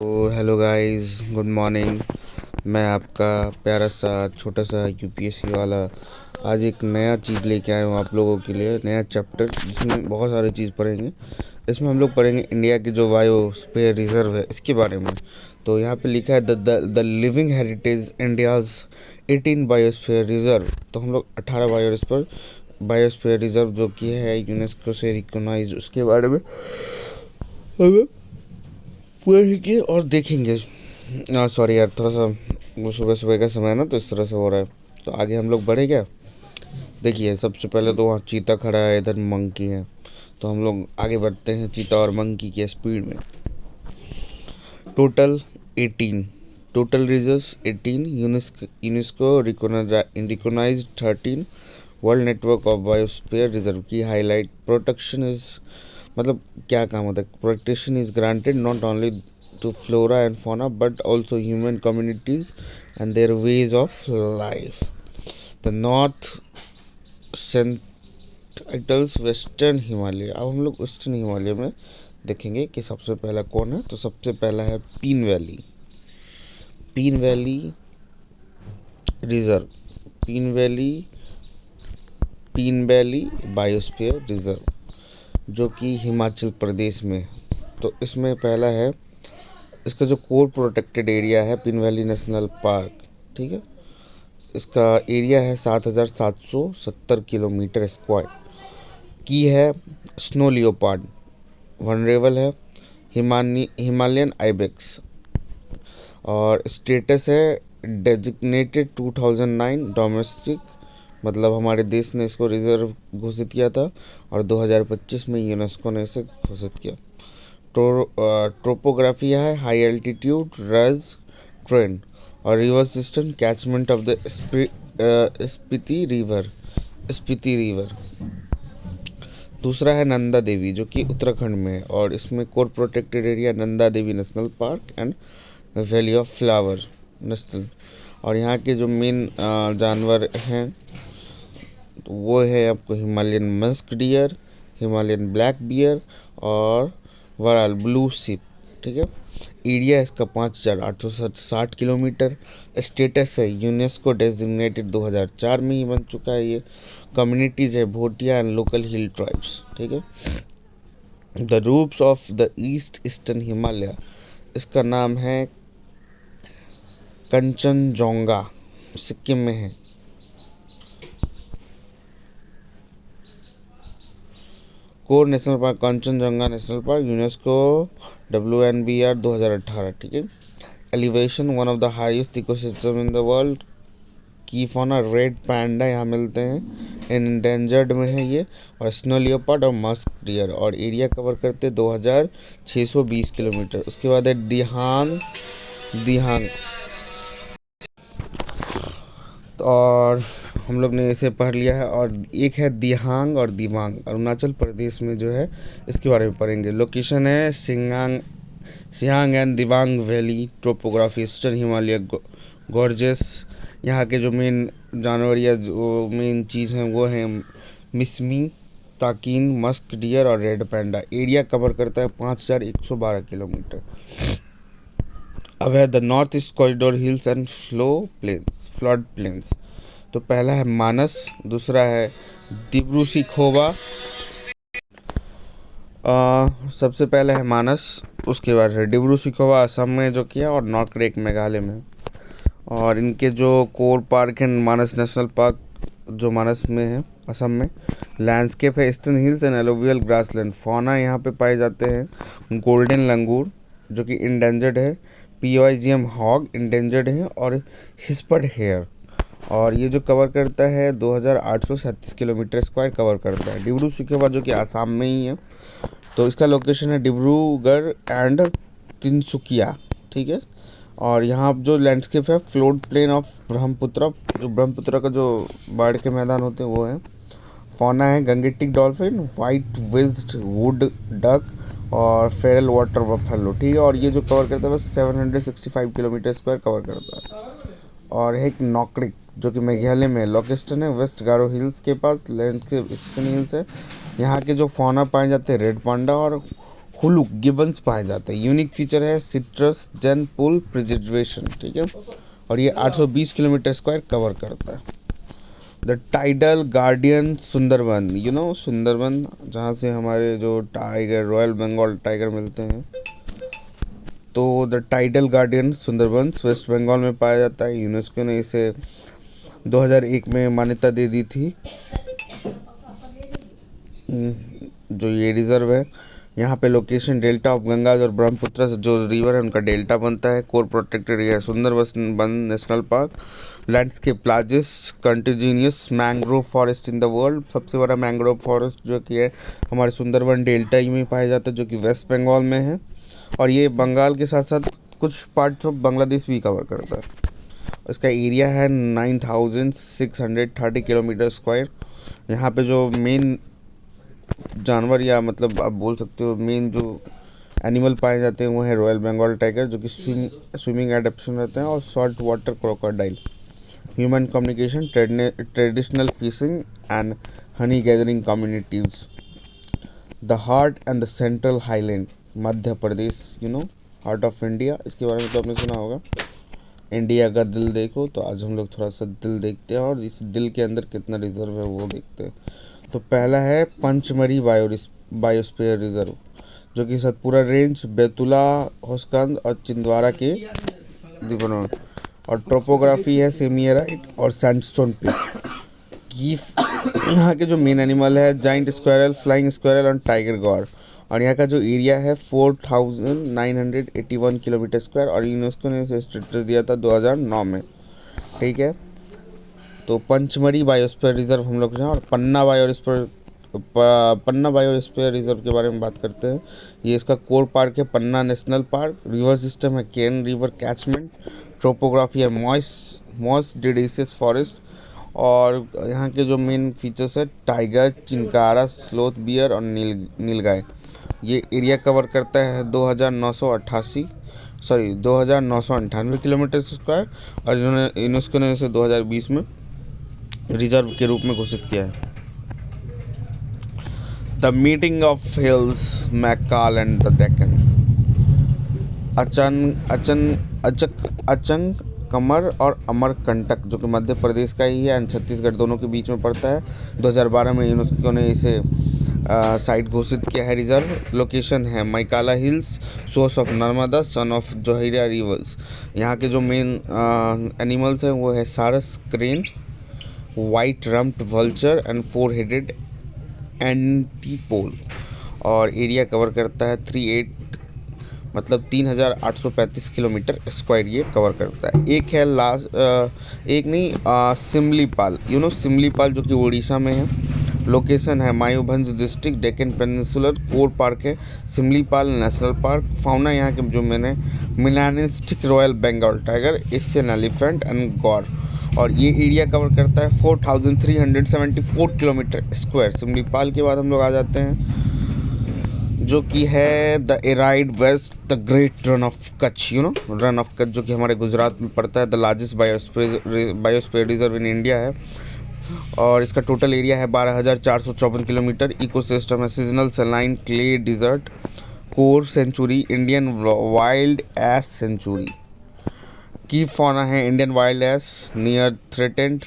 Hello guys, good morning. मैं आपका प्यारा सा छोटा सा यूपीएससी वाला आज एक नया चीज़ लेके आया हूँ आप लोगों के लिए। नया चैप्टर जिसमें बहुत सारी चीज़ पढ़ेंगे। इसमें हम लोग पढ़ेंगे इंडिया की जो बायोस्फीयर रिजर्व है इसके बारे में। तो यहाँ पे लिखा है the living heritage India's 18 biosphere reserve. तो हम लोग 18 बायोस्फीयर रिजर्व जो कि है यूनेस्को से रिकॉग्नाइज, उसके बारे में पढ़ेंगे और देखेंगे। सॉरी यार, थोड़ा सा वो सुबह सुबह का समय है ना, तो इस तरह से हो रहा है। तो आगे हम लोग बढ़े क्या। देखिए, सबसे पहले तो वहाँ चीता खड़ा है, इधर मंकी है। तो हम लोग आगे बढ़ते हैं चीता और मंकी की स्पीड में। Total 18, total reserves 18, UNESCO recognized 13, world network of biosphere reserve की हाईलाइट। प्रोटेक्शन इज, मतलब क्या काम होता है। Protection is granted not only to flora and fauna but also human communities and their ways of life. The north centrals western Himalaya. अब हम लोग western Himalaya में देखेंगे कि सबसे पहला कौन है। तो सबसे पहला है पीन वैली। पीन वैली रिजर्व, पीन वैली बायोस्फीयर रिजर्व जो कि हिमाचल प्रदेश में। तो इसमें पहला है, इसका जो कोर प्रोटेक्टेड एरिया है पिन वैली नेशनल पार्क, ठीक है। इसका एरिया है 7,770 किलोमीटर स्क्वायर की है। स्नो लियोपार्ड वनरेबल है, हिमालयन आइबेक्स, और स्टेटस है डेजिग्नेटेड 2009 डोमेस्टिक, मतलब हमारे देश ने इसको रिजर्व घोषित किया था और 2025 में यूनेस्को ने इसे घोषित किया। ट्रोपोग्राफी है हाई एल्टीट्यूड रज ट्रेन और river system catchment of the Spiti river. दूसरा है नंदा देवी जो कि उत्तराखंड में है और इसमें core protected area Nanda Devi national park and valley of flower national. और यहाँ के जो मेन जानवर हैं तो वो है आपको Himalayan musk deer, Himalayan black bear और वराल ब्लू शिप, ठीक है। एरिया इसका 5,860 किलोमीटर। स्टेटस है यूनेस्को डेजिग्नेटेड 2004 में ही बन चुका है ये। कम्युनिटीज़ है Bhotia and local hill tribes, ठीक है। The routes of the eastern Himalaya, इसका नाम है कंचनजोंगा, सिक्किम में है। Core national park Kanchenjunga national park UNESCO WNBR 2018, ठीक है। Elevation one of the highest ecosystem in the world. की फौना रेड पैंडा यहाँ मिलते हैं, एंडेंजर्ड में है ये, और स्नो लियोपार्ड और मस्क डियर, और एरिया कवर करते 2,620 किलोमीटर। उसके बाद है दिहांग और हम लोग ने इसे पढ़ लिया है। और एक है दिहांग और दिबांग, अरुणाचल प्रदेश में जो है, इसके बारे में पढ़ेंगे। लोकेशन है Siang and Dibang valley. Topography eastern Himalaya gorges. यहाँ के जो मेन जानवर या जो मेन चीज़ हैं वो हैं मिसमी, ताकिन, मस्क डियर और रेड पैंडा। एरिया कवर करता है 5,112 किलोमीटर। अब है the north east corridor hills and flood plains. तो पहला है मानस, दूसरा है दिब्रू सीखोवा। सबसे पहले है मानस, उसके बाद है डिब्रू सीखोवा असम में जो किया, और नॉर्थ मेघालय में। और इनके जो कोर पार्क है मानस नेशनल पार्क जो मानस में है असम में। लैंडस्केप है eastern hills and alluvial grassland. Fauna यहाँ पे पाए जाते हैं गोल्डन लंगूर जो कि इंडेंजर्ड है, POIGM हॉग इंडेंजर्ड है, और हिस्पर्ड हेयर। और ये जो कवर करता है 2,837 किलोमीटर स्क्वायर कवर करता है। डिब्रू सीखोवा जो कि आसाम में ही है, तो इसका लोकेशन है डिब्रूगढ़ एंड तिनसुकिया, ठीक है। और यहाँ जो लैंडस्केप है फ्लोड प्लेन ऑफ ब्रह्मपुत्र, जो ब्रह्मपुत्र का जो बाढ़ के मैदान होते हैं वो है। फौना है Gangetic dolphin, white winged wood duck और फेरल वाटर बफेलो, ठीक है। और ये जो कवर करता है बस 765 किलोमीटर स्क्वायर कवर करता है। और है एक नॉकरिक जो कि मेघालय में लोकेशन है वेस्ट गारो हिल्स के पास, लैंडस्केप ईस्टर्न हिल्स है। यहाँ के जो फौना पाए जाते हैं रेड पांडा और हुलुक गिबन्स पाए जाते हैं। यूनिक फीचर है सिट्रस जेन पुल प्रिजर्वेशन, ठीक है, और ये 820 किलोमीटर स्क्वायर कवर करता है। The tidal guardian Sundarban, Sundarban जहाँ से हमारे जो टाइगर रॉयल बंगाल टाइगर मिलते हैं, तो the tidal guardian Sundarbans West Bengal में पाया जाता है। यूनेस्को ने इसे 2001 में मान्यता दे दी थी। जो ये रिजर्व है, यहाँ पे लोकेशन डेल्टा ऑफ गंगा और ब्रह्मपुत्र से जो रिवर है उनका डेल्टा बनता है। Core protected area Sundarban national park, landscape largest continuous mangrove forest in the world. सबसे बड़ा मैंग्रोव फॉरेस्ट जो कि है हमारे सुंदरबन डेल्टा ही में पाया जाता है, जो कि वेस्ट बंगाल में है, और ये बंगाल के साथ साथ कुछ पार्ट्स ऑफ बांग्लादेश भी कवर करता है। इसका एरिया है 9630 किलोमीटर स्क्वायर। यहाँ पे जो मेन जानवर या मतलब आप बोल सकते हो मेन जो एनिमल पाए जाते हैं वो है रॉयल बंगाल टाइगर, जो कि स्विमिंग एडेप्शन रहते हैं, और salt water crocodile. Human communication, traditional fishing and honey gathering communities. The heart and the central highland, Madhya Pradesh, heart of India, इसके बारे में तो आपने सुना होगा। इंडिया का दिल देखो, तो आज हम लोग थोड़ा सा दिल देखते हैं और इस दिल के अंदर कितना रिजर्व है वो देखते हैं। तो पहला है पंचमरी बायोस्फीयर रिजर्व, जो कि सतपुरा रेंज, बेतुला, होस्कंद और चिंदवारा के द्वीपों में, और टोपोग्राफी है सेमी एराइट और सैंडस्टोन पीक। यहाँ के जो मेन एनिमल है जाइंट स्क्वायरल, फ्लाइंग स्क्वायरल और टाइगर गौर, और यहाँ का जो एरिया है 4981 किलोमीटर स्क्वायर, और यूनेस्को ने इसे स्टेटस दिया था 2009 में, ठीक है। तो पंचमरी बायोस्फीयर रिजर्व हम लोग, और पन्ना बायोस्फीयर रिजर्व के बारे में बात करते हैं। ये इसका कोर पार्क है पन्ना नेशनल पार्क। रिवर सिस्टम है केन रिवर कैचमेंट। ट्रोपोग्राफी है मॉइस्ट डेडेसियस फॉरेस्ट, और यहाँ के जो मेन फीचर्स है टाइगर, चिंकारा, स्लोथ बियर और नीलगाय। ये एरिया कवर करता है 2998 किलोमीटर स्क्वायर, और यूनेस्को ने इसे 2020 में रिजर्व के रूप में घोषित किया है। The meeting of hills Maikal and the Deccan, Achanakmar और अमरकंटक, जो कि मध्य प्रदेश का ही है एंड छत्तीसगढ़ दोनों के बीच में पड़ता है। 2012 में यूनेस्को ने इसे साइट घोषित किया है रिजर्व। लोकेशन है Maikal hills, source of Narmada, Son of Johilla rivers. यहाँ के जो मेन एनिमल्स हैं वो है sarus crane, white rumped vulture and 4 headed antelope, और एरिया कवर करता है 3835 किलोमीटर स्क्वायर ये कवर करता है। एक है सिमलीपाल, सिमलीपाल जो कि उड़ीसा में है। लोकेशन है Mayurbhanj district, Deccan peninsular. Core park है सिमलीपाल नेशनल पार्क। फाउना यहाँ के जो मैंने melanistic royal Bengal tiger, Asian elephant and gaur, और ये एरिया कवर करता है 4374 किलोमीटर स्क्वायर। सिमलीपाल के बाद हम लोग आ जाते हैं जो कि है the arid west, the great Rann of Kutch, Rann of Kutch, जो कि हमारे गुजरात में पड़ता है। The largest biosphere reserve in India है, और इसका टोटल एरिया है 12,454 किलोमीटर। इकोसिस्टम है seasonal saline clay desert, core sanctuary, Indian wild ass sanctuary. की फौना है Indian wild ass, near threatened,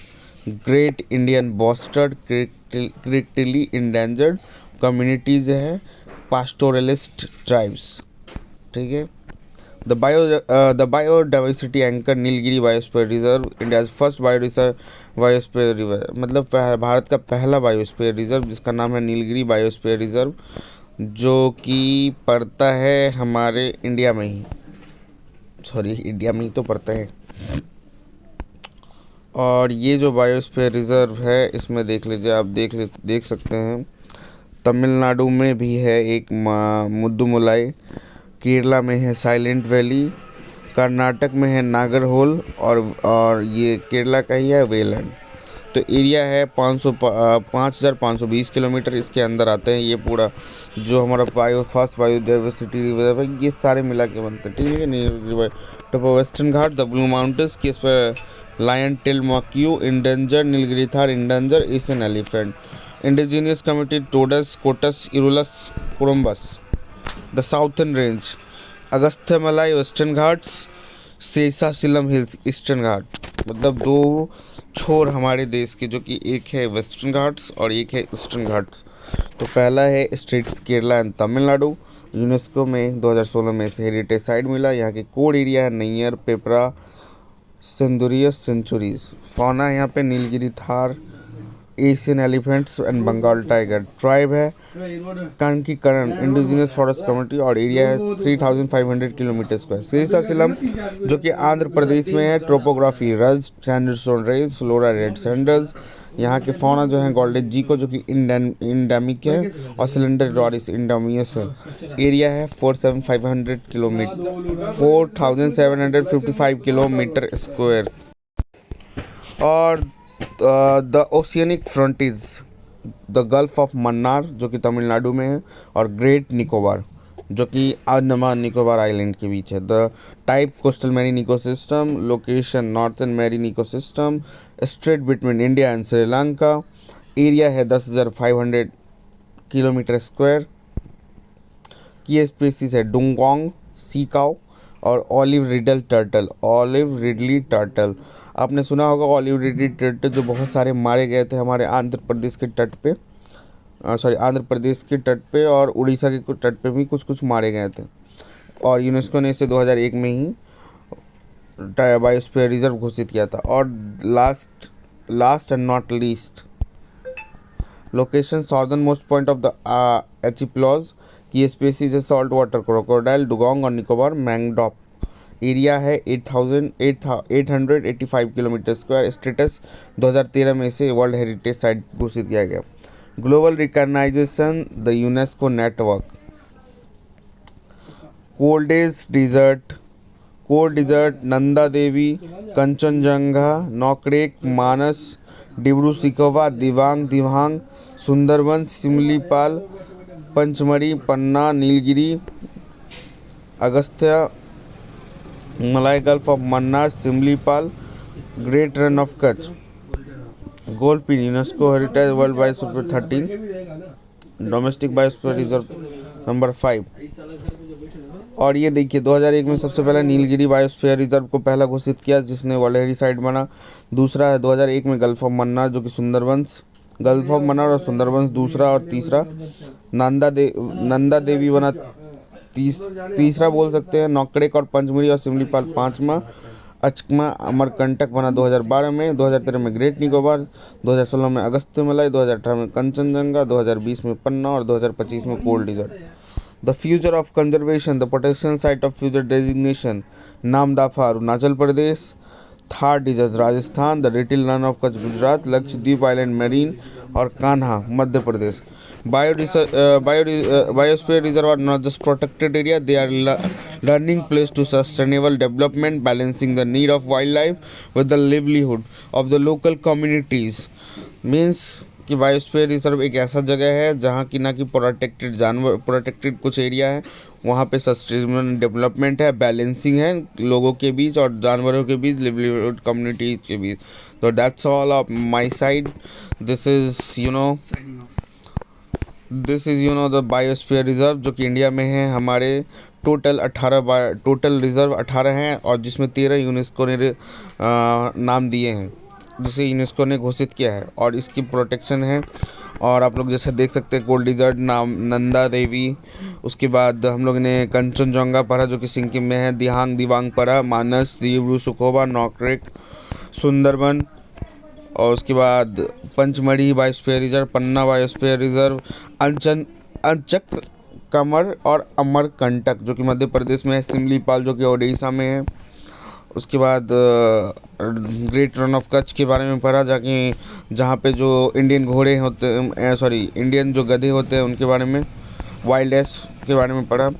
great Indian bustard, critically endangered communities है, pastoralist tribes, ठीक है। The biodiversity anchor Nilgiri biosphere reserve, India's first biosphere reserve, मतलब भारत का पहला biosphere reserve, जिसका नाम है नीलगिरी बायोस्फीयर रिजर्व, जो कि पड़ता है हमारे इंडिया में ही तो पड़ता है। और ये जो बायोस्फीयर रिजर्व है इसमें देख लीजिए, आप देख सकते हैं तमिलनाडु में भी है एक मुद्दुमुलाई, केरला में है साइलेंट वैली, कर्नाटक में है नागरहोल, और ये केरला का ही है वेलैंड। तो एरिया है 5,520 किलोमीटर इसके अंदर आते हैं। ये पूरा जो हमारा फर्स्ट बायोडाइवर्सिटी रिजर्व है ये सारे मिला के बनते हैं, ठीक है। Top western Ghat, the blue mountains, केस पर lion tail macaque, endanger Nilgiri tahr, endanger Asian elephant, indigenous community Todas, Kotas, Irulas, कोलम्बस। The southern range, Agasthyamalai western Ghats, Seshachalam hills eastern Ghat. मतलब दो छोर हमारे देश के, जो कि एक है वेस्टर्न घाट्स और एक है ईस्टर्न घाट्स। तो पहला है states Kerala and Tamil Nadu. UNESCO में 2016 में इसे हेरिटेज साइट मिला। यहाँ के कोड एरिया है Neyyar, Peppara, sanctuaries sanctuaries. Fauna यहाँ पे Nilgiri tahr, Asian elephants and Bengal tiger. Tribe है कांकीकरण इंडिजिनस फॉरेस्ट कम्युनिटी और एरिया है 3500 किलोमीटर स्क्वायर। शेषाचलम जो कि आंध्र प्रदेश में है। Topography ridge, sandstone range, flora red sandals. यहाँ के फौना जो है गोल्डन जीको जो कि इंडेमिक है और सिलेंडर डोरिस इंडोमियस है। एरिया है 4755 किलोमीटर स्क्वायर। और the oceanic frontiers, the gulf of Mannar जो कि तमिलनाडु में है और ग्रेट निकोबार जो कि अंडमान निकोबार आइलैंड के बीच है। The type coastal marine ecosystem, location northern marine ecosystem, straight between India and Sri Lanka. Area है 10,500 किलोमीटर स्क्वायर। की स्पीसीज है डुंगोंग, सीकाओ और ऑलिव रिडली टर्टल। आपने सुना होगा ऑलिव रिडली टर्टल जो बहुत सारे मारे गए थे हमारे आंध्र प्रदेश के तट पे, आंध्र प्रदेश के तट पे और उड़ीसा के कुछ तट पे भी कुछ मारे गए थे। और यूनेस्को ने इसे 2001 में ही बायोस्फीयर रिजर्व घोषित किया था। और last and not least, location southern most point of the archipelago. की स्पीसीज है सॉल्ट वाटर क्रोकोडाइल, डुगोंग और निकोबार मैंगडॉप। एरिया है 885 किलोमीटर स्क्वायर। स्टेटस 2013 में इसे वर्ल्ड हेरिटेज साइट घोषित किया गया। Global recognition, the UNESCO network. Cold desert, Nanda Devi, Kanchenjunga, Nokrek, Manas, Dibru Saikhowa, Dibang, Sundarban, Simlipal, Pachmarhi, Panna, Nilgiri, Agasthya Malai, gulf of Mannar, Simlipal, great Rann of Kutch. गोल्डफिन UNESCO heritage world biosphere 13, domestic biosphere reserve number 5। और ये देखिए 2001 में सबसे पहले नीलगिरी बायोस्फीयर रिजर्व को पहला घोषित किया जिसने वर्ल्ड हेरिटेज साइट बना। दूसरा है 2001 में गल्फ ऑफ मन्नार जो कि गल्फ ऑफ मन्नार और सुंदरबंस दूसरा। और तीसरा नंदा देवी बना तीसरा बोल सकते हैं। नौकड़ेक और पंचमढ़ी और सिमलीपाल पाँचवा। अचकमा अमरकंटक बना 2012 में। 2013 में ग्रेट निकोबार, 2016 में अगस्त्यमलाई, 2018 में कंचनजंगा, 2020 में पन्ना और 2025 में cold desert. The future of conservation, the potential site of future designation, Namdapha Arunachal Pradesh, Thar desert Rajasthan, the little Rann of Kutch Gujarat, Lakshadweep island marine और Kanha Madhya Pradesh. Biosphere reserve are not just protected area, they are learning place to sustainable development, balancing the need of wildlife with the livelihood of the local communities. Means कि biosphere reserve एक ऐसा जगह है जहाँ की ना कि प्रोटेक्टेड कुछ एरिया है, वहाँ पे सस्टेनेबल डेवलपमेंट है, बैलेंसिंग है लोगों के बीच और जानवरों के बीच, लिवलीहुड कम्युनिटी के बीच। तो that's all of my side. This is the biosphere reserve जो कि इंडिया में है। हमारे टोटल रिजर्व 18 हैं और जिसमें 13 यूनेस्को ने नाम दिए हैं, जिसे यूनेस्को ने घोषित किया है और इसकी प्रोटेक्शन है। और आप लोग जैसे देख सकते हैं कोल्ड डिजर्ट नाम नंदा देवी, उसके बाद हम लोग ने कंचनजंगा पढ़ा जो कि सिक्किम में है, दिबांग पढ़ा, मानस, डिब्रू सिखोवा, नॉकरेक, सुंदरबन और उसके बाद पंचमढ़ी बायोस्फीयर रिजर्व, पन्ना बायोस्फीयर रिजर्व, अंचक कमर और अमरकंटक जो कि मध्य प्रदेश में है, सिमलीपाल जो कि ओडिशा में है। उसके बाद ग्रेट रन ऑफ कच्छ के बारे में पढ़ा जहाँ पे जो इंडियन जो गधे होते हैं उनके बारे में, वाइल्ड एस के बारे में पढ़ा।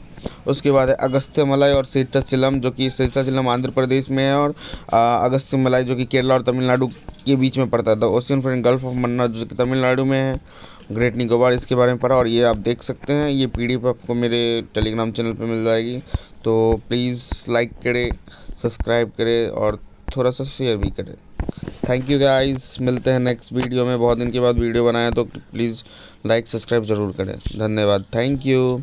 उसके बाद है अगस्त्यमलाई और शेषाचलम जो कि शेषाचलम आंध्र प्रदेश में है और अगस्त्यमलाई जो कि केरला और तमिलनाडु के बीच में पड़ता है। The ocean front gulf of Mannar जो कि तमिलनाडु में है। ग्रेट निकोबार इसके बारे में पढ़ा और ये आप देख सकते हैं, ये PDF आपको मेरे टेलीग्राम चैनल पे मिल जाएगी। तो प्लीज़ लाइक करें, सब्सक्राइब करें और थोड़ा सा शेयर भी करें। थैंक यू गाइस, मिलते हैं नेक्स्ट वीडियो में। बहुत दिन के बाद वीडियो बनाया तो प्लीज़ लाइक सब्सक्राइब ज़रूर करें। धन्यवाद, थैंक यू।